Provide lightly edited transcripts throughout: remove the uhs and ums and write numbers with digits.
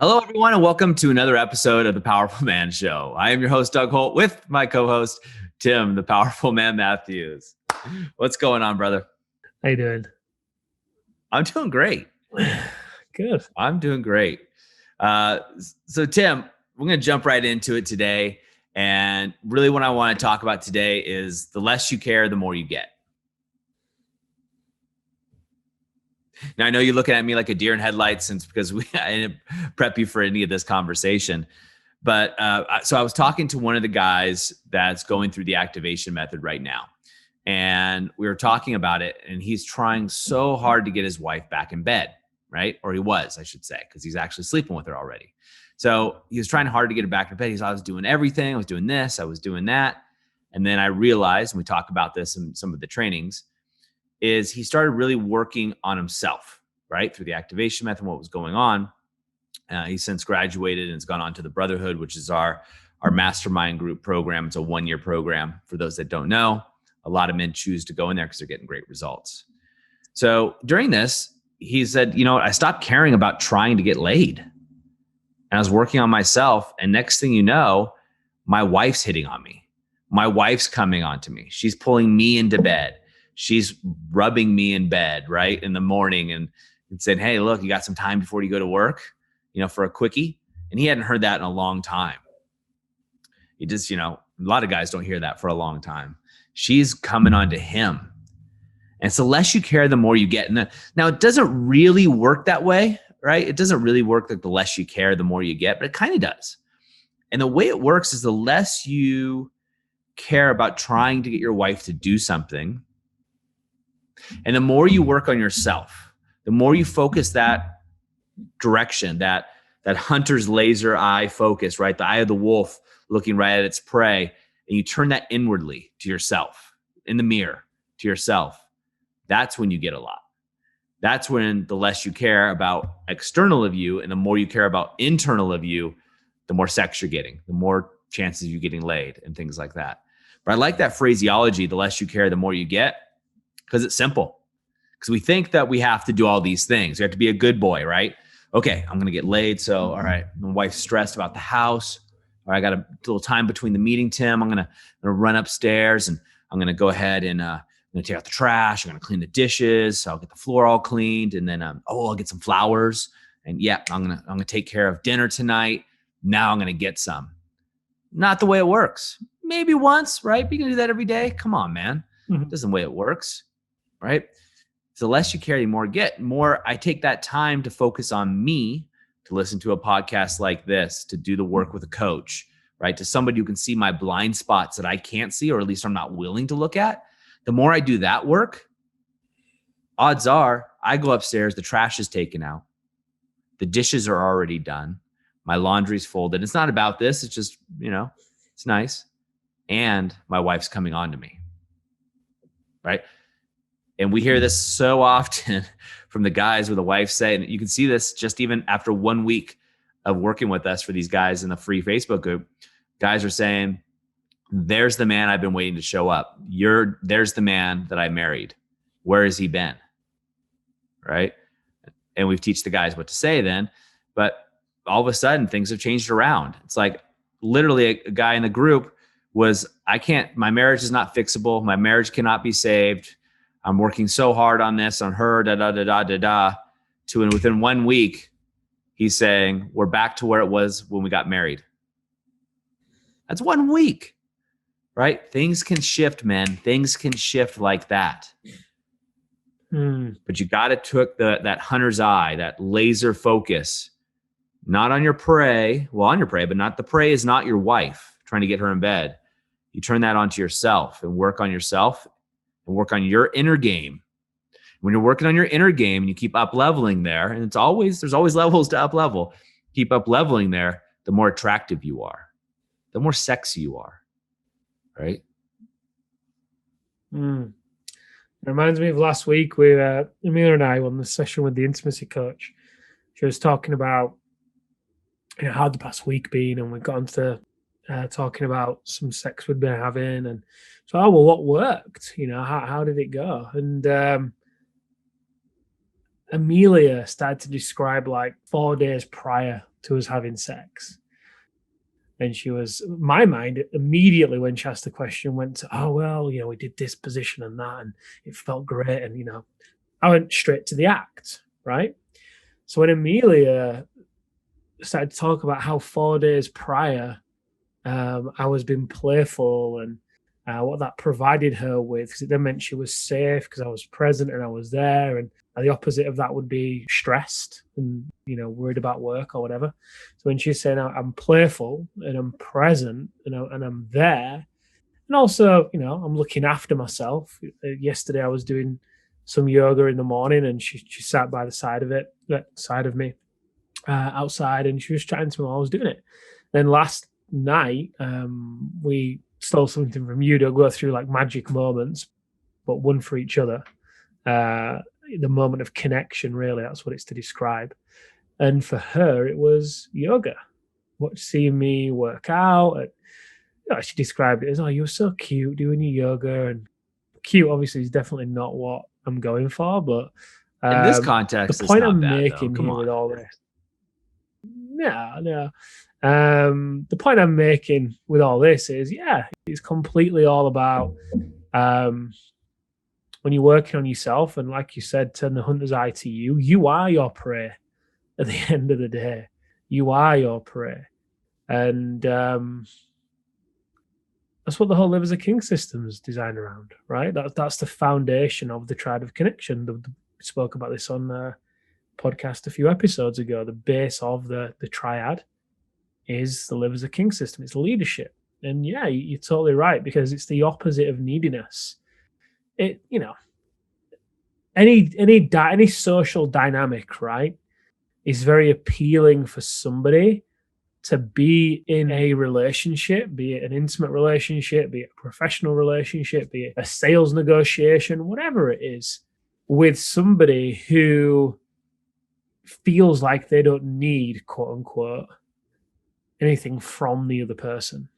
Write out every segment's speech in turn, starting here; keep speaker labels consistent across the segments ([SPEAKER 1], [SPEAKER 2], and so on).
[SPEAKER 1] Hello, everyone, and welcome to another episode of the Powerful Man Show. I am your host, Doug Holt, with my co-host, Tim, the Powerful Man Matthews. What's going on, brother?
[SPEAKER 2] How you doing?
[SPEAKER 1] I'm doing great.
[SPEAKER 2] Good.
[SPEAKER 1] I'm doing great. So, Tim, we're going to jump right into it today. And really what I want to talk about today is the less you care, the more you get. Now, I know you're looking at me like a deer in headlights because I didn't prep you for any of this conversation. But so I was talking to one of the guys that's going through the activation method right now. And we were talking about it, and he's trying so hard to get his wife back in bed, right? Or he was, I should say, because he's actually sleeping with her already. So he was trying hard to get her back in bed. He's, I was doing everything. I was doing this. I was doing that. And then I realized, and we talk about this in some of the trainings, is he started really working on himself, right? Through the activation method, what was going on. He's since graduated and has gone on to the Brotherhood, which is our mastermind group program. It's a 1-year program. For those that don't know, a lot of men choose to go in there because they're getting great results. So during this, he said, I stopped caring about trying to get laid. And I was working on myself. And next thing you know, my wife's hitting on me. My wife's coming onto me. She's pulling me into bed. She's rubbing me in bed, right, in the morning and said, hey, look, you got some time before you go to work, for a quickie. And he hadn't heard that in a long time. He just, a lot of guys don't hear that for a long time. She's coming on to him. And so the less you care, the more you get. Now, it doesn't really work that way, right? It doesn't really work that the less you care, the more you get, but it kind of does. And the way it works is the less you care about trying to get your wife to do something, and the more you work on yourself, the more you focus that direction, that hunter's laser eye focus, right? The eye of the wolf looking right at its prey, and you turn that inwardly to yourself, in the mirror, to yourself. That's when you get a lot. That's when the less you care about external of you and the more you care about internal of you, the more sex you're getting, the more chances you're getting laid and things like that. But I like that phraseology, the less you care, the more you get, because it's simple. Because we think that we have to do all these things. We have to be a good boy, right? Okay, I'm going to get laid. So, all right, my wife's stressed about the house. All right, I got a little time between the meeting, Tim. I'm going to run upstairs and I'm going to go ahead and I'm going to take out the trash. I'm going to clean the dishes. So I'll get the floor all cleaned. And then, I'll get some flowers. And yeah, I'm going to take care of dinner tonight. Now I'm going to get some. Not the way it works. Maybe once, right? But you can do that every day. Come on, man. It doesn't the way it works. Right? So the less you care, the more you get. More I take that time to focus on me, to listen to a podcast like this, to do the work with a coach, right? To somebody who can see my blind spots that I can't see, or at least I'm not willing to look at. The more I do that work, odds are I go upstairs, the trash is taken out. The dishes are already done. My laundry's folded. It's not about this. It's just, it's nice. And my wife's coming on to me, right? And we hear this so often from the guys where the wife say, and you can see this just even after 1 week of working with us for these guys in the free Facebook group, guys are saying, there's the man I've been waiting to show up. There's the man that I married. Where has he been? Right? And we teach the guys what to say then, but all of a sudden things have changed around. It's like literally a guy in the group was, my marriage is not fixable. My marriage cannot be saved. I'm working so hard on this, on her, to, and within 1 week, he's saying, we're back to where it was when we got married. That's 1 week, right? Things can shift, man. Things can shift like that. But you got to took that hunter's eye, that laser focus, not on your prey, well, on your prey, but not the prey is not your wife trying to get her in bed. You turn that onto yourself and work on yourself and work on your inner game. When you're working on your inner game and you keep up leveling there, and there's always levels to up level, keep up leveling there, the more attractive you are, the more sexy you are, right?
[SPEAKER 2] It reminds me of last week where Amelia and I were on the session with the intimacy coach. She was talking about how the past week been, and we got into talking about some sex we'd been having, and so, well, what worked? How did it go? And Amelia started to describe like 4 days prior to us having sex. And she was, my mind immediately when she asked the question went to, oh, well, we did this position and that, and it felt great. And, I went straight to the act, right? So when Amelia started to talk about how 4 days prior, I was being playful and what that provided her with, because it then meant she was safe because I was present and I was there. And the opposite of that would be stressed and, worried about work or whatever. So when she's saying I'm playful and I'm present and I'm there, and also, I'm looking after myself. Yesterday I was doing some yoga in the morning and she sat by the side of me outside, and she was chatting to me while I was doing it. Then last night, we stole something from you to go through like magic moments, but one for each other. The moment of connection, really, that's what it's to describe. And for her, it was yoga. Seeing me work out. She described it as, oh, you were so cute doing your yoga. And cute, obviously, is definitely not what I'm going for. But
[SPEAKER 1] in this
[SPEAKER 2] the
[SPEAKER 1] context, it's
[SPEAKER 2] point
[SPEAKER 1] not
[SPEAKER 2] I'm
[SPEAKER 1] bad,
[SPEAKER 2] making
[SPEAKER 1] though.
[SPEAKER 2] here with all this, no. The point I'm making with all this is, it's completely all about when you're working on yourself, and like you said, turn the hunter's eye to you. You are your prey at the end of the day. You are your prey. And that's what the whole Live as a King system is designed around, right? That's the foundation of the triad of connection. We spoke about this on the podcast a few episodes ago. The base of the triad is the Live as a King system. It's leadership. And you're totally right, because it's the opposite of neediness. Any social dynamic, right, is very appealing for somebody to be in a relationship, be it an intimate relationship, be it a professional relationship, be it a sales negotiation, whatever it is, with somebody who feels like they don't need, quote unquote, anything from the other person,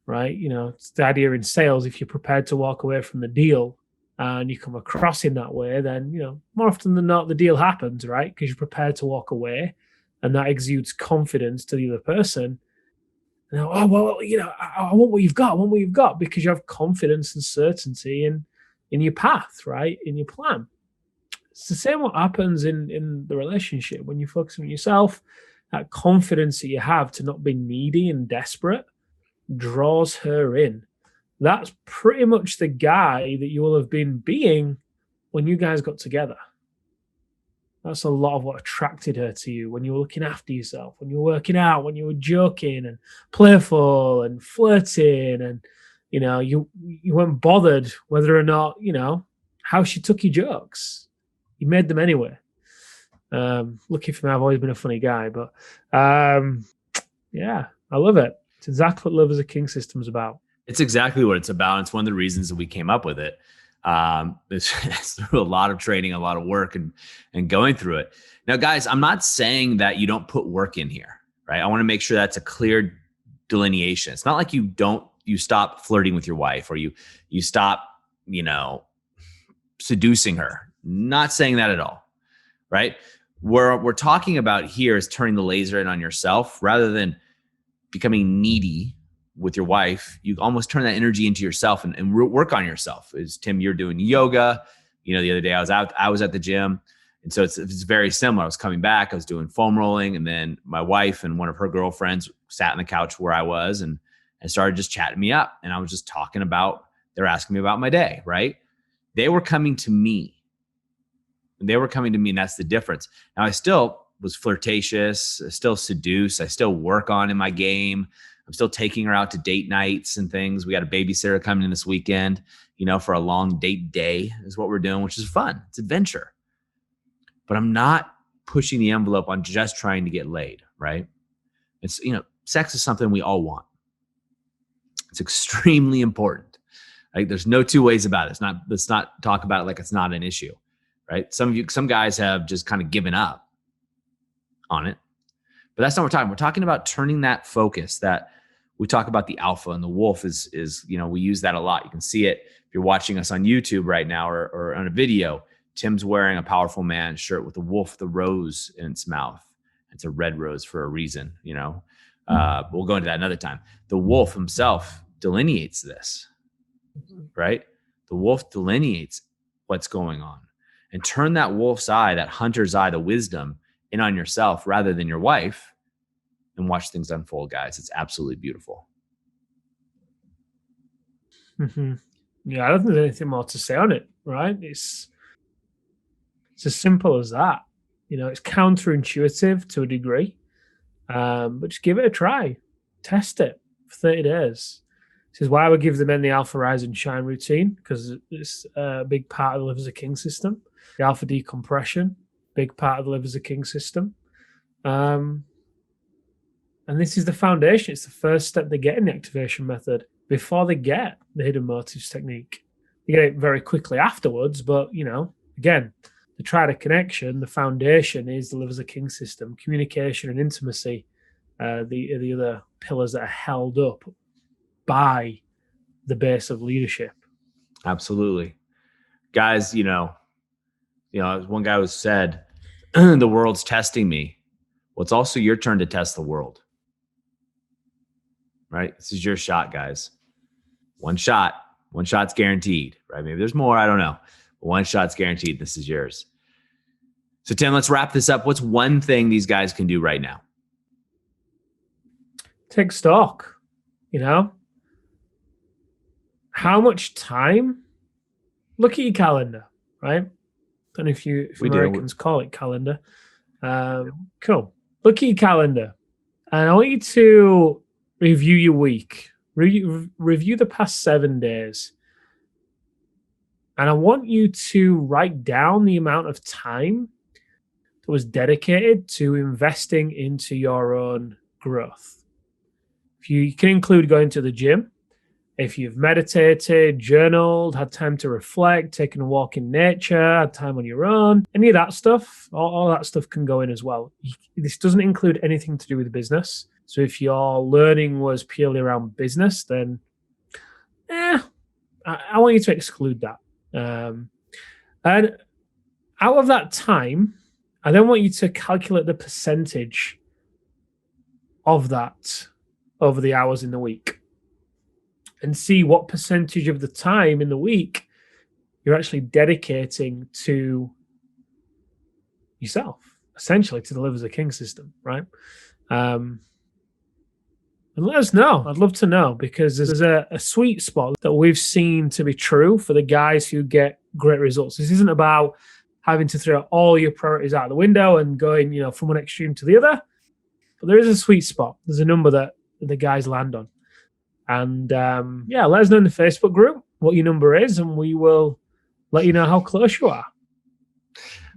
[SPEAKER 2] right? It's the idea in sales, if you're prepared to walk away from the deal and you come across in that way, then, more often than not, the deal happens, right? Because you're prepared to walk away, and that exudes confidence to the other person. And, oh, well, I want what you've got. I want what you've got, because you have confidence and certainty in your path, right? In your plan. It's the same what happens in the relationship. When you focus on yourself, that confidence that you have to not be needy and desperate draws her in. That's pretty much the guy that you will have been being when you guys got together. That's a lot of what attracted her to you, when you were looking after yourself, when you were working out, when you were joking and playful and flirting, and you weren't bothered whether or not how she took your jokes. You made them anyway. Lucky for me, I've always been a funny guy, but I love it. It's exactly what Love as a King system's about.
[SPEAKER 1] It's exactly what it's about. It's one of the reasons that we came up with it. It's through a lot of training, a lot of work, and going through it. Now, guys, I'm not saying that you don't put work in here, right? I want to make sure that's a clear delineation. It's not like you stop flirting with your wife, or you stop, seducing her. Not saying that at all, right? What we're talking about here is turning the laser in on yourself rather than becoming needy with your wife. You almost turn that energy into yourself and work on yourself. As Tim, you're doing yoga. The other day I was at the gym. And so it's very similar. I was coming back, I was doing foam rolling, and then my wife and one of her girlfriends sat on the couch where I was and started just chatting me up. And I was just talking about, they're asking me about my day, right? They were coming to me. And that's the difference. Now, I still was flirtatious, I still seduce, I still work on in my game. I'm still taking her out to date nights and things. We got a babysitter coming in this weekend, for a long date day is what we're doing, which is fun. It's adventure. But I'm not pushing the envelope on just trying to get laid, right? It's, sex is something we all want. It's extremely important. Like, there's no two ways about it. Let's not talk about it like it's not an issue, right? Some guys have just kind of given up on it. But that's not what we're talking. We're talking about turning that focus. That we talk about the alpha and the wolf is we use that a lot. You can see it if you're watching us on YouTube right now or on a video. Tim's wearing a powerful man shirt with a wolf, the rose in its mouth. It's a red rose for a reason, we'll go into that another time. The wolf himself delineates this, right? The wolf delineates what's going on, and turn that wolf's eye, that hunter's eye, the wisdom in on yourself rather than your wife, and watch things unfold, guys. It's absolutely beautiful.
[SPEAKER 2] Mm-hmm. Yeah, I don't think there's anything more to say on it, right? It's as simple as that. It's counterintuitive to a degree, but just give it a try. Test it for 30 days. This is why I would give the men the Alpha Rise and Shine routine, because it's a big part of the Live as a King system. The Alpha Decompression, big part of the Live as a King system. And this is the foundation. It's the first step they get in the activation method before they get the hidden motives technique. You get it very quickly afterwards, but, again, the triad of connection, the foundation is the Live as a King system. Communication and intimacy, the other pillars that are held up by the base of leadership.
[SPEAKER 1] Absolutely. Guys, one guy who said, the world's testing me. Well, it's also your turn to test the world. Right? This is your shot, guys. One shot's guaranteed, right? Maybe there's more, I don't know. But one shot's guaranteed. This is yours. So Tim, let's wrap this up. What's one thing these guys can do right now?
[SPEAKER 2] Take stock, how much time? Look at your calendar, right? I don't know if Americans call it calendar. Cool. Look at your calendar. And I want you to review your week. Review the past 7 days. And I want you to write down the amount of time that was dedicated to investing into your own growth. If you can include going to the gym, if you've meditated, journaled, had time to reflect, taken a walk in nature, had time on your own, any of that stuff, all that stuff can go in as well. This doesn't include anything to do with business. So if your learning was purely around business, then I want you to exclude that. And out of that time, I then want you to calculate the percentage of that over the hours in the week and see what percentage of the time in the week you're actually dedicating to yourself, essentially to the Live as a King system, right? And let us know. I'd love to know, because there's a sweet spot that we've seen to be true for the guys who get great results. This isn't about having to throw all your priorities out the window and going, from one extreme to the other. But there is a sweet spot. There's a number that the guys land on. And let us know in the Facebook group what your number is, and we will let you know how close you are.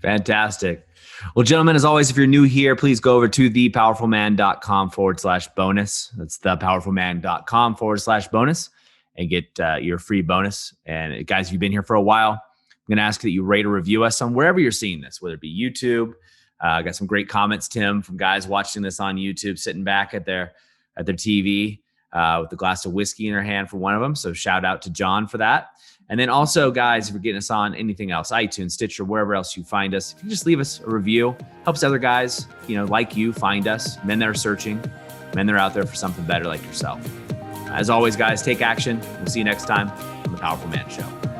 [SPEAKER 1] Fantastic. Well, gentlemen, as always, if you're new here, please go over to thepowerfulman.com/bonus. That's thepowerfulman.com/bonus and get your free bonus. And guys, if you've been here for a while, I'm going to ask that you rate or review us on wherever you're seeing this, whether it be YouTube. I got some great comments, Tim, from guys watching this on YouTube, sitting back at their TV with a glass of whiskey in their hand for one of them. So shout out to John for that. And then also, guys, if you're getting us on anything else, iTunes, Stitcher, wherever else you find us, if you just leave us a review, helps other guys, like you, find us, men that are searching, men that are out there for something better like yourself. As always, guys, take action. We'll see you next time on The Powerful Man Show.